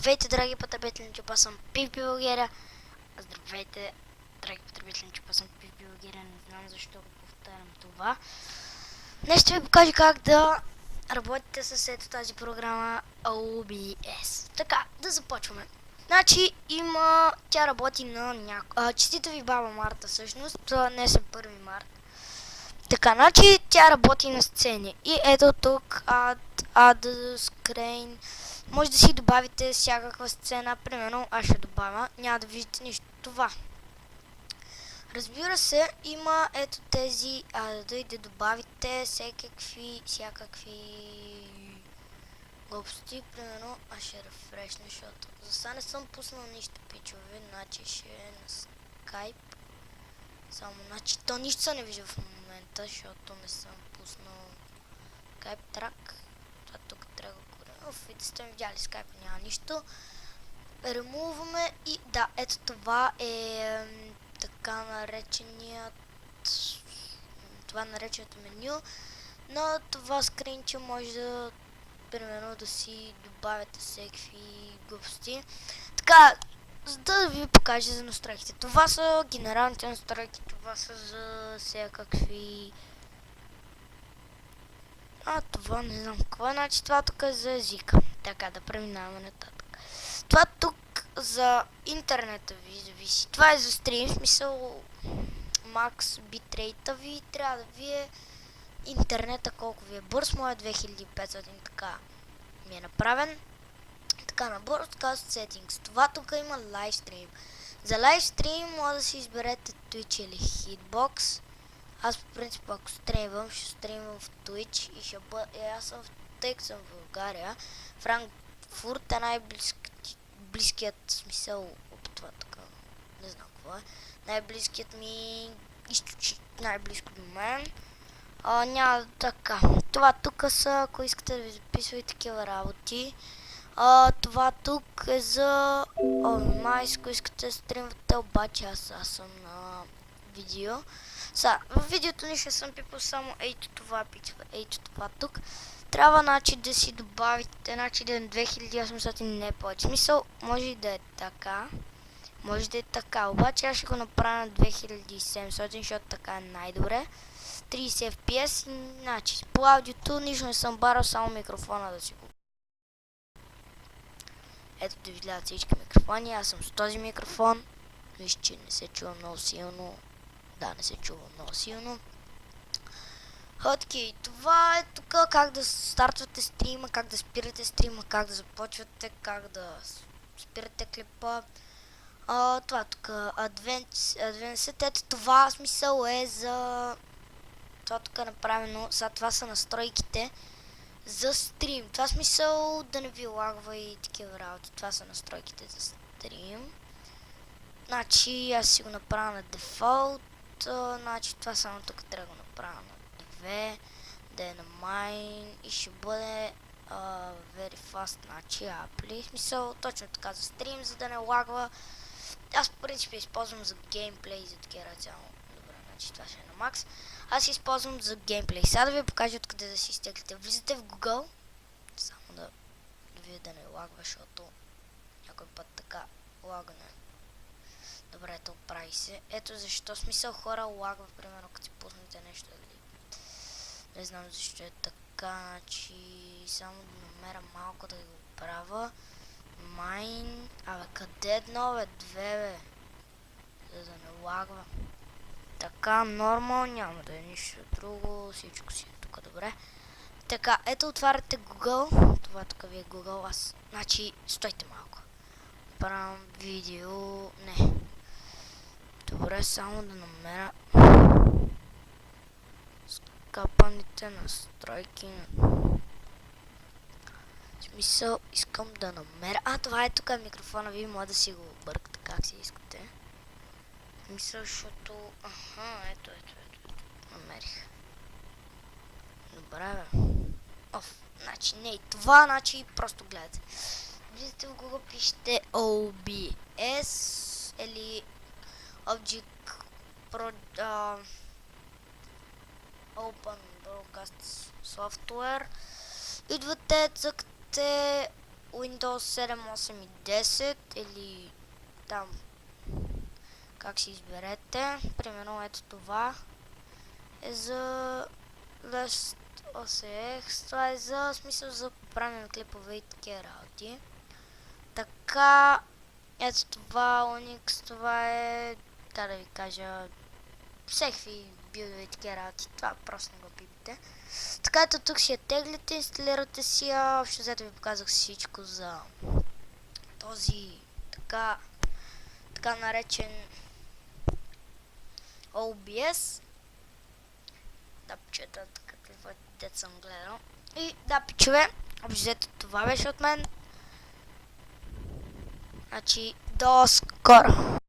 Здравейте, драги потребители на Чупа, съм Пипи България. Здравейте, драги потребители на Чупа, съм Пипи България. Не знам защо го повтарям това. Днес ще ви покажа как да работите с ето тази програма OBS. Така, да започваме. Значи тя работи на честита ви баба Марта всъщност. Днес е 1 март. Така, значи тя работи на сцени. И ето тук add screen. Може да си добавите всякаква сцена. Примерно аз ще добавя. Няма да видите нищо. Това. Разбира се, има ето тези, да добавите всякакви глупости. Примерно аз ще рефрешна, защото за сега не съм пуснал нищо, пичове. Значи ще е на Skype. Само, значи то нищо се не вижда в момента, защото не съм пуснал Skype track. Това тук трябва да го и да сте видяли Skype, няма нищо. Ремуваме и да, ето това е така нареченият меню. На това скринче може да, примерно, да си добавяте всякакви глупости. Така, за да ви покажа за настройките. Това са генералните настройки, това са за всякакви... това не знам какво е, значи това тук е за езика. Така, да преминаваме нататък. Това тук за интернета ви зависи. Това е за стрим, в смисъл макс битрейта ви, трябва да ви е интернета колко ви е бърз, моя 2500 така ми е направен. Така, набързо така с settings. Това тук има лайвстрим. За лайвстрим може да си изберете Twitch или Hitbox. Аз по принцип ако стримвам, ще стримвам в Twitch и ще бъда... Аз съм тъй като съм в България. Франкфурт е най-близкият смисъл от това тук. Не знам какво е. Най-близкият ми източник, най-близко до мен. Няма така. Това тук са, ако искате да ви записвате такива работи. Това тук е за майс, ако искате да стримвате, обаче аз съм на видео. В видеото ни ще съм пипал само ето това тук. Трябва значи да си добавите, значи да е 2800, не повече. Смисъл, може и да е така. Може да е така, обаче аз ще го направя на 2700, защото така е най-добре. 30 FPS, значи по аудиото нищо не съм барал, само микрофона да си го. Ето да ви гледат всички микрофони, аз съм с този микрофон. Виж, че не се чува много силно. Да, не се чува много силно. Окей, това е тук как да стартвате стрима, как да спирате стрима, как да започвате, как да спирате клипа. Това тук, Advanced, ето това смисъл е за... Това тук е направено, това са настройките за стрим. Това смисъл да не ви лагва и такива работи. Това са настройките за стрим. Значи аз си го направя на дефолт. Значи това само тук трябва да го направя на 2. Да е на mine и ще бъде very fast, значи apply. Смисъл точно така за стрим, за да не лагва. Аз по принцип използвам за геймплей, за такива цяло. Добре, значи това ще е на макс. Аз използвам за геймплей. Сега да ви покажа откъде да си изтеглите. Влизате в Google. Само да ви да не лагва, защото някой път така лагане. Добре, то прави се. Ето защо смисъл хора лагва, примерно като си пуснете нещо. Не знам защо е така, значи само да намеря малко да го правя. Mine. Къде едно, бе? 2, бе. За да не лагва. Така, нормал, няма да е нищо друго, всичко си е тук добре. Така, ето отваряте Google. Това тук ви е Google, значи, стойте малко. Правям видео, не. Добре, само да намеря скапаните настройки. В смисъл, искам да намеря... това е тук микрофона ви, може да си го бъркате как си искате. Мисля, защото... ето. Намерих. Добре, бе. Значи не и това, значи просто гледате. Влизате в Google, пишете OBS или Object Open Broadcast Software. Идвате, цъкате Windows 7, 8 и 10 или там как си изберете. Примерно ето това е за Last OS, това е за смисъл за поправяне клипове и такива работи. Така, ето това Unix, това е, да ви кажа, всеки билдове и такива работи, това просто не го пипите. Така, ето тук си я теглите, инсталирате си я, общо взето ви показах всичко за този така наречен OBS. Да, пичета, какво дет съм гледал. И да, пичове, общо това беше от мен. Значи, до скоро!